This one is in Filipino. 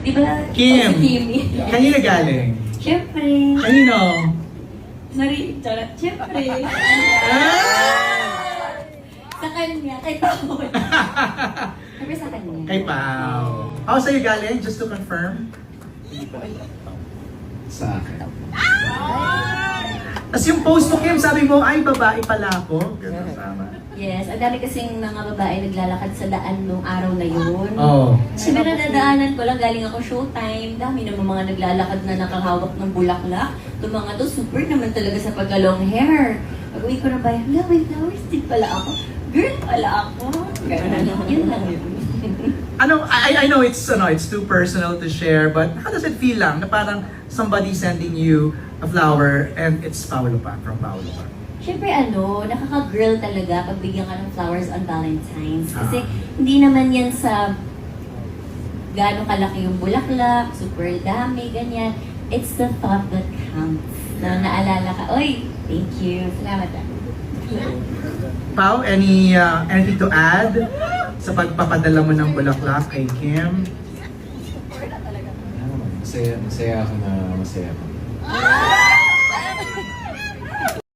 Di ba? Kim. Si Kimi. Kanina galing? Siyempre. Kanino? Sorry, charot. Siyempre. Sa kanya, kay Paul. Siyempre sa kanya. Kay Pao. How sa'yo galing? Just to confirm. Sa akin. Tapos yung post mo, Kim, sabi mo, ay, babae pala ako. Ganun, tama. Yes, ang dami kasing mga babae naglalakad sa daan nung araw na yun. Oo. Siyempre nadadaanan ko lang, galing ako showtime. Dami naman mga naglalakad na nakahawak ng bulaklak. Itong mga to, super naman talaga sa pagka-long hair. Pag-uwi ko na ba, hala, may flowers din pala ako. Girl pala ako. Ganun, yun lang yun. Ano, I know it's too personal to share, but how does it feel lang na parang somebody sending you a flower and it's Paolo pa, from Paolo pa? Siyempre nakaka-girl talaga pag bigyan ka ng flowers on Valentine's. Kasi hindi naman yan sa gaano kalaki yung bulaklak, super dami, ganyan. It's the thought that counts. Na naalala ka, oy, thank you, salamat ah. Pao, anything to add sa pagpapadala mo ng bulaklak kay Kim? Masaya ako na masaya ako.